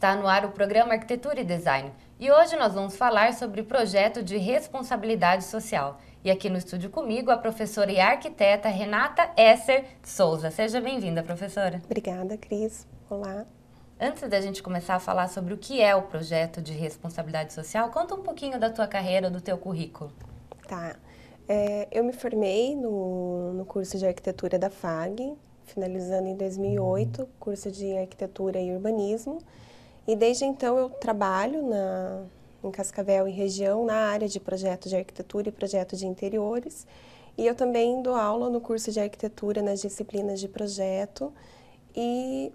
Está no ar o programa Arquitetura e Design e hoje nós vamos falar sobre o projeto de responsabilidade social. E aqui no estúdio comigo a professora e arquiteta Renata Esser Souza. Seja bem-vinda, professora. Obrigada, Cris. Olá. Antes da gente começar a falar sobre o que é o projeto de responsabilidade social, conta um pouquinho da tua carreira, do teu currículo. Tá. Eu me formei no curso de arquitetura da FAG, finalizando em 2008, curso de arquitetura e urbanismo. E desde então eu trabalho em Cascavel e região na área de projeto de arquitetura e projeto de interiores. E eu também dou aula no curso de arquitetura nas disciplinas de projeto e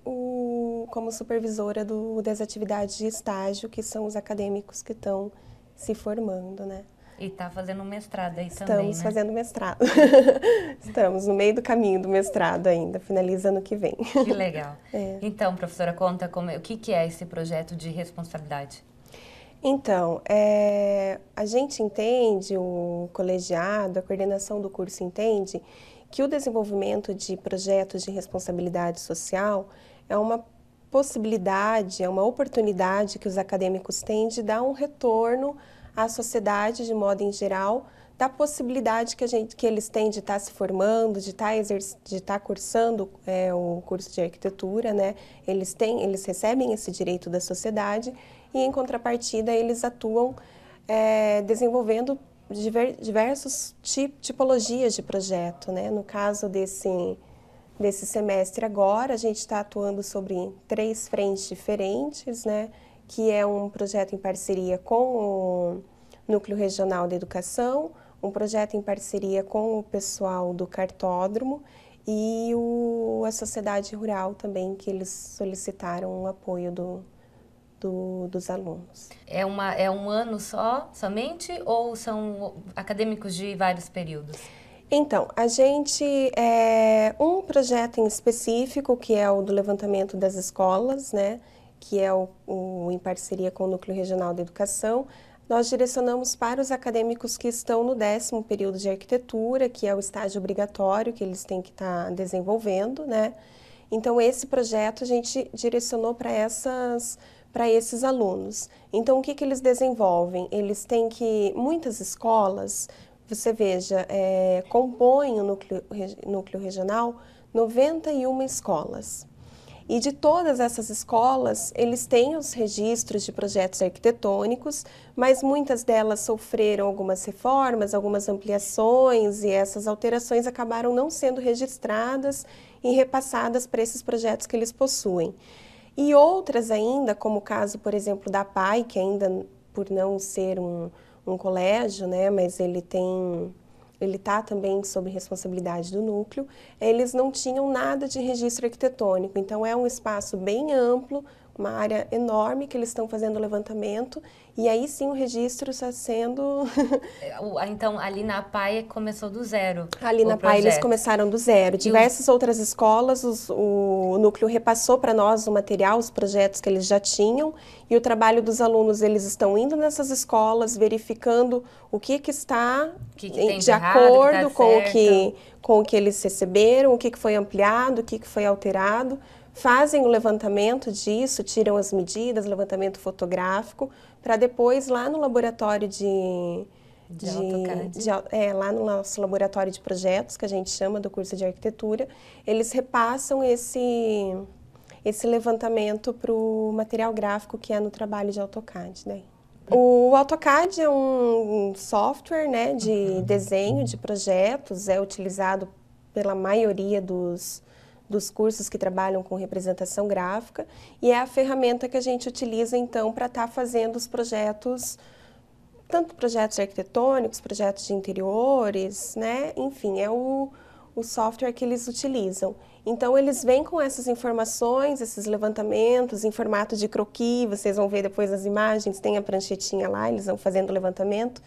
como supervisora das atividades de estágio, que são os acadêmicos que estão se formando, né? E está fazendo um mestrado aí também, né? Estamos fazendo mestrado. Estamos no meio do caminho do mestrado ainda, finaliza ano que vem. Que legal. Então, professora, conta o que é esse projeto de responsabilidade? Então, a gente entende, o colegiado, a coordenação do curso entende que o desenvolvimento de projetos de responsabilidade social é uma possibilidade, é uma oportunidade que os acadêmicos têm de dar um retorno à sociedade de modo em geral, da possibilidade que eles têm de estar se formando, de estar cursando o curso de arquitetura, né? Eles recebem esse direito da sociedade e, em contrapartida, eles atuam desenvolvendo diversas tipologias de projeto, né? No caso desse semestre agora, a gente está atuando sobre 3 frentes diferentes, né? Que é um projeto em parceria com o Núcleo Regional da Educação, um projeto em parceria com o pessoal do Cartódromo e a Sociedade Rural também, que eles solicitaram o apoio dos alunos. É um ano somente, ou são acadêmicos de vários períodos? Então, a gente, um projeto em específico, que é o do levantamento das escolas, né, que é em parceria com o Núcleo Regional da Educação, nós direcionamos para os acadêmicos que estão no 10º período de arquitetura, que é o estágio obrigatório que eles têm que estar desenvolvendo, né? Então, esse projeto a gente direcionou para esses alunos. Então, o que eles desenvolvem? Eles têm muitas escolas, você veja, compõem o núcleo regional 91 escolas. E de todas essas escolas, eles têm os registros de projetos arquitetônicos, mas muitas delas sofreram algumas reformas, algumas ampliações, e essas alterações acabaram não sendo registradas e repassadas para esses projetos que eles possuem. E outras ainda, como o caso, por exemplo, da PAI, que ainda por não ser um colégio, né, mas ele está também sob responsabilidade do núcleo, eles não tinham nada de registro arquitetônico, então é um espaço bem amplo, uma área enorme que eles estão fazendo o levantamento, e aí sim o registro está sendo... Então, ali na PAI começou do zero. Ali na PAI eles começaram do zero. Diversas outras escolas, o núcleo repassou para nós o material, os projetos que eles já tinham, e o trabalho dos alunos, eles estão indo nessas escolas, verificando o que está de acordo com o que eles receberam, o que foi ampliado, o que foi alterado. Fazem o levantamento disso, tiram as medidas, levantamento fotográfico, para depois lá no laboratório lá no nosso laboratório de projetos, que a gente chama do curso de arquitetura, eles repassam esse levantamento para o material gráfico que é no trabalho de AutoCAD, né? O AutoCAD é um software, né, de desenho de projetos, é utilizado pela maioria dos cursos que trabalham com representação gráfica, e é a ferramenta que a gente utiliza, então, para estar fazendo os projetos, tanto projetos arquitetônicos, projetos de interiores, né? Enfim, é o software que eles utilizam. Então, eles vêm com essas informações, esses levantamentos em formato de croquis, vocês vão ver depois as imagens, tem a pranchetinha lá, eles vão fazendo o levantamento,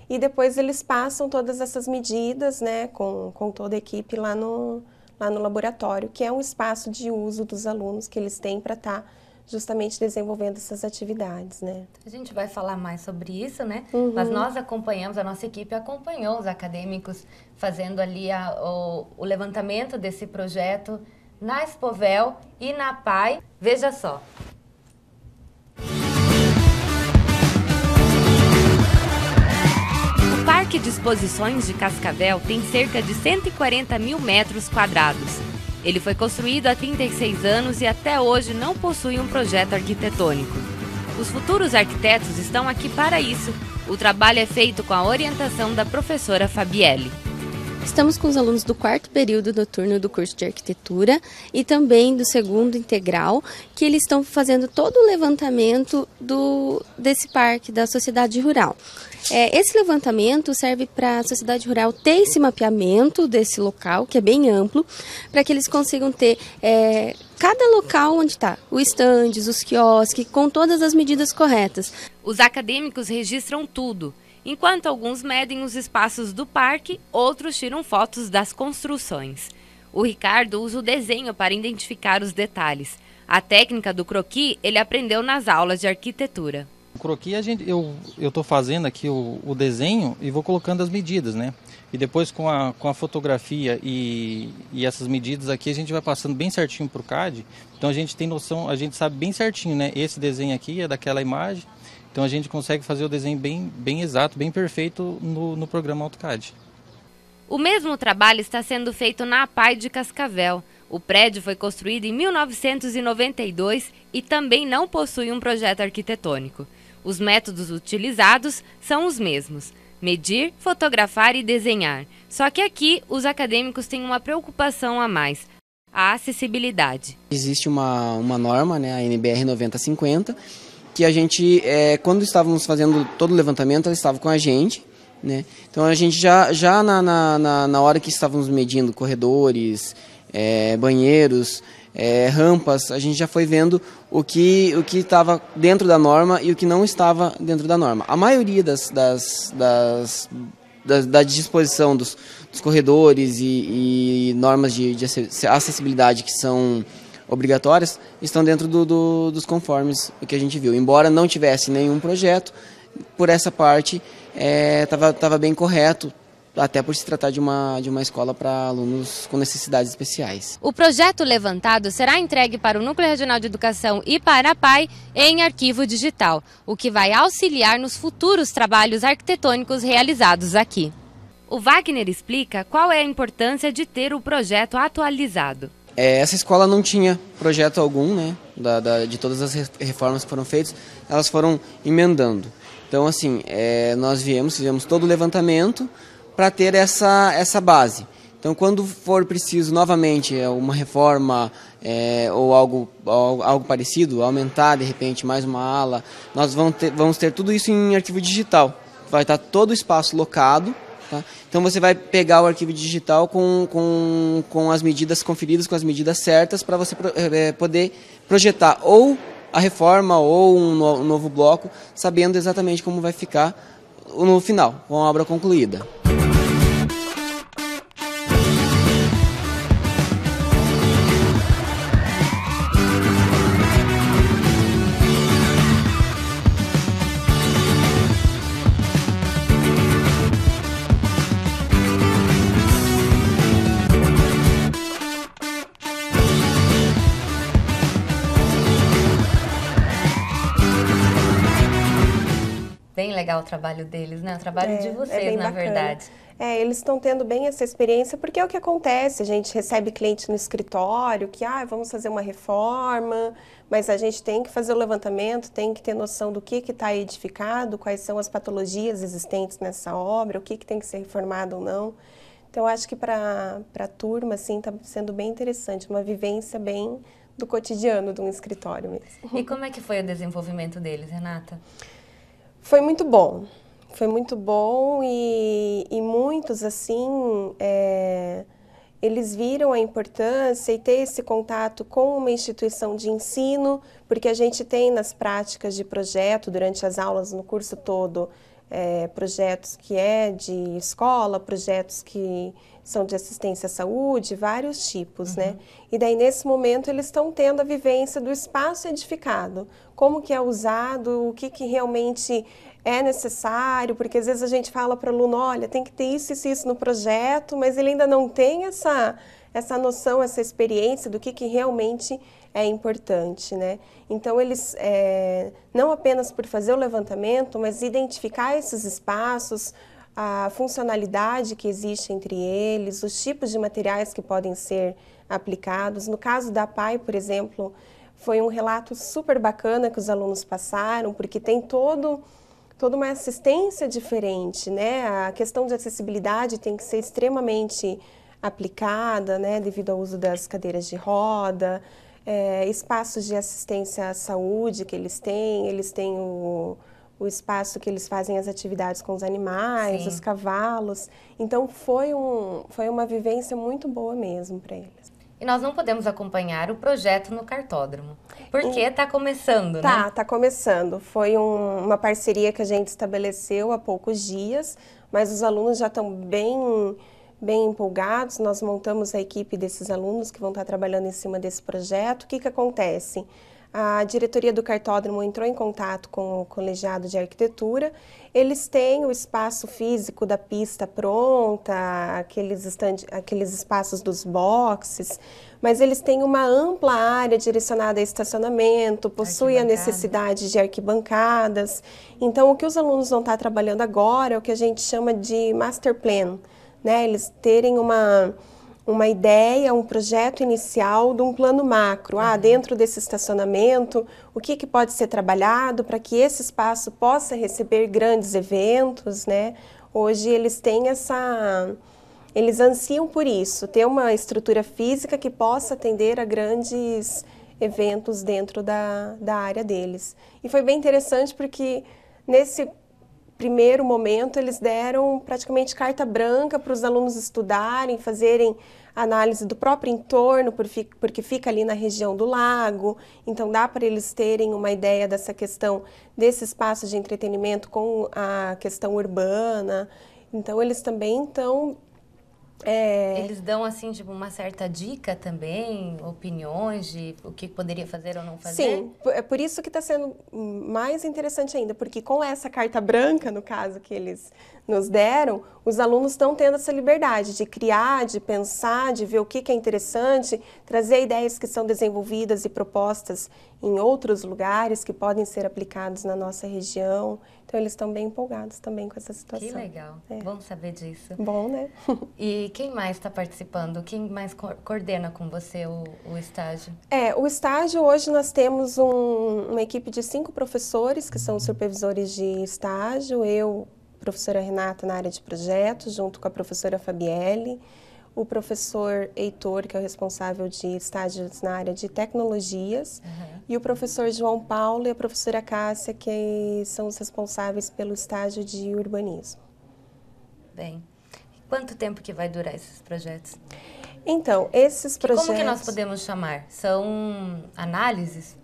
e depois eles passam todas essas medidas, né, com toda a equipe lá no laboratório, que é um espaço de uso dos alunos que eles têm para estar justamente desenvolvendo essas atividades, né? A gente vai falar mais sobre isso, né? Mas nós acompanhamos, a nossa equipe acompanhou os acadêmicos fazendo ali o levantamento desse projeto na Expovel e na PAI. Veja só. de Exposições de Cascavel tem cerca de 140 mil metros quadrados. Ele foi construído há 36 anos e até hoje não possui um projeto arquitetônico. Os futuros arquitetos estão aqui para isso. O trabalho é feito com a orientação da professora Fabielle. Estamos com os alunos do 4º período noturno do curso de arquitetura e também do 2º integral, que eles estão fazendo todo o levantamento desse parque da sociedade rural. Esse levantamento serve para a sociedade rural ter esse mapeamento desse local, que é bem amplo, para que eles consigam ter cada local onde está, os estandes, os quiosques, com todas as medidas corretas. Os acadêmicos registram tudo. Enquanto alguns medem os espaços do parque, outros tiram fotos das construções. O Ricardo usa o desenho para identificar os detalhes. A técnica do croquis ele aprendeu nas aulas de arquitetura. O croquis eu estou fazendo aqui o desenho e vou colocando as medidas, né? E depois com a fotografia e essas medidas aqui a gente vai passando bem certinho para o CAD. Então a gente tem noção, a gente sabe bem certinho, né? Esse desenho aqui é daquela imagem. Então a gente consegue fazer o desenho bem exato, bem perfeito no programa AutoCAD. O mesmo trabalho está sendo feito na APAI de Cascavel. O prédio foi construído em 1992 e também não possui um projeto arquitetônico. Os métodos utilizados são os mesmos: medir, fotografar e desenhar. Só que aqui os acadêmicos têm uma preocupação a mais: a acessibilidade. Existe uma norma, né, a NBR 9050, que a gente, quando estávamos fazendo todo o levantamento, ela estava com a gente, né? Então a gente já na hora que estávamos medindo corredores, banheiros, rampas, a gente já foi vendo o que estava dentro da norma e o que não estava dentro da norma. A maioria da disposição dos corredores e normas de acessibilidade que são obrigatórias estão dentro dos conformes o que a gente viu. Embora não tivesse nenhum projeto, por essa parte estava bem correto, até por se tratar de uma escola para alunos com necessidades especiais. O projeto levantado será entregue para o Núcleo Regional de Educação e para a APAI em arquivo digital, o que vai auxiliar nos futuros trabalhos arquitetônicos realizados aqui. O Wagner explica qual é a importância de ter o projeto atualizado. Essa escola não tinha projeto algum, né, de todas as reformas que foram feitas, elas foram emendando. Então, assim, nós fizemos todo o levantamento para ter essa base. Então, quando for preciso novamente uma reforma ou algo parecido, aumentar de repente mais uma ala, nós vamos ter tudo isso em arquivo digital. Vai estar todo o espaço locado. Tá? Então você vai pegar o arquivo digital com as medidas conferidas, com as medidas certas, para você poder projetar ou a reforma ou um novo bloco, sabendo exatamente como vai ficar no final, com a obra concluída. Bem legal o trabalho deles, né? O trabalho de vocês, na verdade. Eles estão tendo bem essa experiência, porque é o que acontece, a gente recebe cliente no escritório, que vamos fazer uma reforma, mas a gente tem que fazer o levantamento, tem que ter noção do que está edificado, quais são as patologias existentes nessa obra, o que tem que ser reformado ou não. Então, acho que para a turma, assim, está sendo bem interessante, uma vivência bem do cotidiano de um escritório mesmo. E como é que foi o desenvolvimento deles, Renata? Foi muito bom e muitos, assim, eles viram a importância e ter esse contato com uma instituição de ensino, porque a gente tem nas práticas de projeto, durante as aulas, no curso todo, projetos que de escola, projetos que são de assistência à saúde, vários tipos, né? E daí, nesse momento, eles estão tendo a vivência do espaço edificado, como que é usado, o que realmente é necessário, porque às vezes a gente fala para o aluno, olha, tem que ter isso e isso no projeto, mas ele ainda não tem essa noção, essa experiência do que realmente é importante, né? Então, eles, não apenas por fazer o levantamento, mas identificar esses espaços, a funcionalidade que existe entre eles, os tipos de materiais que podem ser aplicados. No caso da PAI, por exemplo, foi um relato super bacana que os alunos passaram, porque tem toda uma assistência diferente, né? A questão de acessibilidade tem que ser extremamente aplicada, né? Devido ao uso das cadeiras de roda, espaços de assistência à saúde que eles têm o espaço que eles fazem as atividades com os animais, os cavalos. Então, foi uma vivência muito boa mesmo para eles. E nós não podemos acompanhar o projeto no cartódromo, porque está começando, né? Tá começando. Foi uma parceria que a gente estabeleceu há poucos dias, mas os alunos já estão bem empolgados. Nós montamos a equipe desses alunos que vão estar trabalhando em cima desse projeto. O que acontece? A diretoria do cartódromo entrou em contato com o colegiado de arquitetura. Eles têm o espaço físico da pista pronta, aqueles espaços dos boxes, mas eles têm uma ampla área direcionada a estacionamento, possui a necessidade de arquibancadas. Então, o que os alunos vão estar trabalhando agora é o que a gente chama de master plan, né? Eles terem uma ideia, um projeto inicial de um plano macro. Dentro desse estacionamento, o que pode ser trabalhado para que esse espaço possa receber grandes eventos, né? Hoje eles têm eles ansiam por isso, ter uma estrutura física que possa atender a grandes eventos dentro da área deles. E foi bem interessante porque nesse primeiro momento, eles deram praticamente carta branca para os alunos estudarem, fazerem análise do próprio entorno, porque fica ali na região do lago. Então, dá para eles terem uma ideia dessa questão desse espaço de entretenimento com a questão urbana. Então, eles também estão... Eles dão, assim, tipo, uma certa dica também, opiniões de o que poderia fazer ou não fazer? Sim, é por isso que está sendo mais interessante ainda, porque com essa carta branca, no caso, que eles nos deram, os alunos estão tendo essa liberdade de criar, de pensar, de ver o que é interessante, trazer ideias que são desenvolvidas e propostas em outros lugares que podem ser aplicados na nossa região. Então, eles estão bem empolgados também com essa situação. Que legal. Vamos saber disso. Bom, né? E quem mais está participando? Quem mais coordena com você o estágio? O estágio, hoje nós temos uma equipe de 5 professores, que são supervisores de estágio. Eu, professora Renata, na área de projetos, junto com a professora Fabielle. O professor Heitor, que é o responsável de estágios na área de tecnologias, e o professor João Paulo e a professora Cássia, que são os responsáveis pelo estágio de urbanismo. Bem, quanto tempo que vai durar esses projetos? Então, esses projetos... Como que nós podemos chamar? São análises?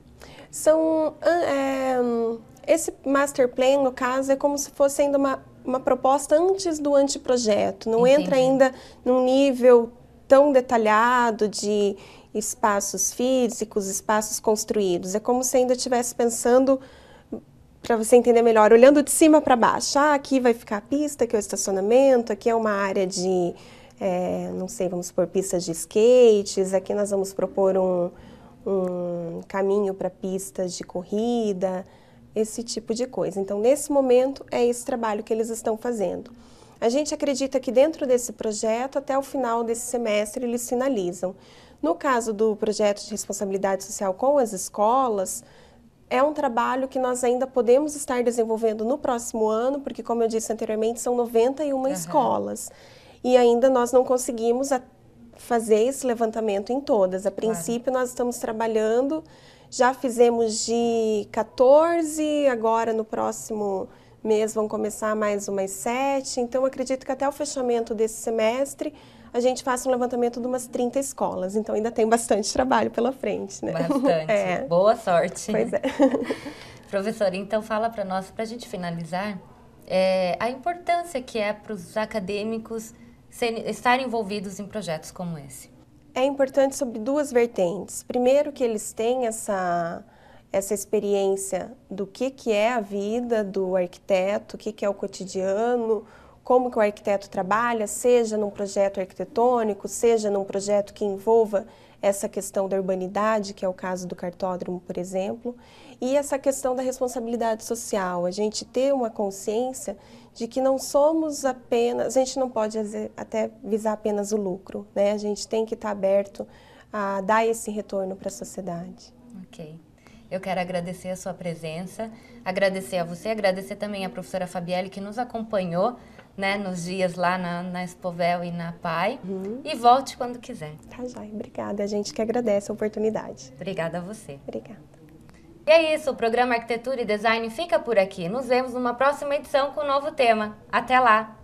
Esse master plan, no caso, é como se fosse ainda uma proposta antes do anteprojeto. Não Entendi. Entra ainda num nível tão detalhado de espaços físicos, espaços construídos. É como se ainda estivesse pensando, para você entender melhor, olhando de cima para baixo. Aqui vai ficar a pista, aqui é o estacionamento, aqui é uma área de, não sei, vamos supor, pistas de skates, aqui nós vamos propor um caminho para pistas de corrida, esse tipo de coisa. Então, nesse momento, é esse trabalho que eles estão fazendo. A gente acredita que dentro desse projeto, até o final desse semestre, eles finalizam. No caso do projeto de responsabilidade social com as escolas, é um trabalho que nós ainda podemos estar desenvolvendo no próximo ano, porque, como eu disse anteriormente, são 91 escolas. E ainda nós não conseguimos fazer esse levantamento em todas. A princípio, nós estamos trabalhando, já fizemos de 14, agora no próximo mês vão começar mais umas 7. Então, acredito que até o fechamento desse semestre, a gente faça um levantamento de umas 30 escolas. Então, ainda tem bastante trabalho pela frente, né? Bastante. Boa sorte. Pois é. Professora, então fala para nós, para a gente finalizar, a importância que é para os acadêmicos estarem envolvidos em projetos como esse. É importante sobre 2 vertentes. Primeiro, que eles têm essa experiência do que é a vida do arquiteto, o que é o cotidiano, como que o arquiteto trabalha, seja num projeto arquitetônico, seja num projeto que envolva essa questão da urbanidade, que é o caso do cartódromo, por exemplo, e essa questão da responsabilidade social, a gente ter uma consciência de que não somos apenas, a gente não pode até visar apenas o lucro, né? A gente tem que estar aberto a dar esse retorno para a sociedade. Ok. Eu quero agradecer a sua presença, agradecer a você, agradecer também a professora Fabielle que nos acompanhou, né, nos dias lá na Expovel e na PAI. E volte quando quiser. Tá, joia. Obrigada. A gente que agradece a oportunidade. Obrigada a você. Obrigada. E é isso, o programa Arquitetura e Design fica por aqui. Nos vemos numa próxima edição com um novo tema. Até lá!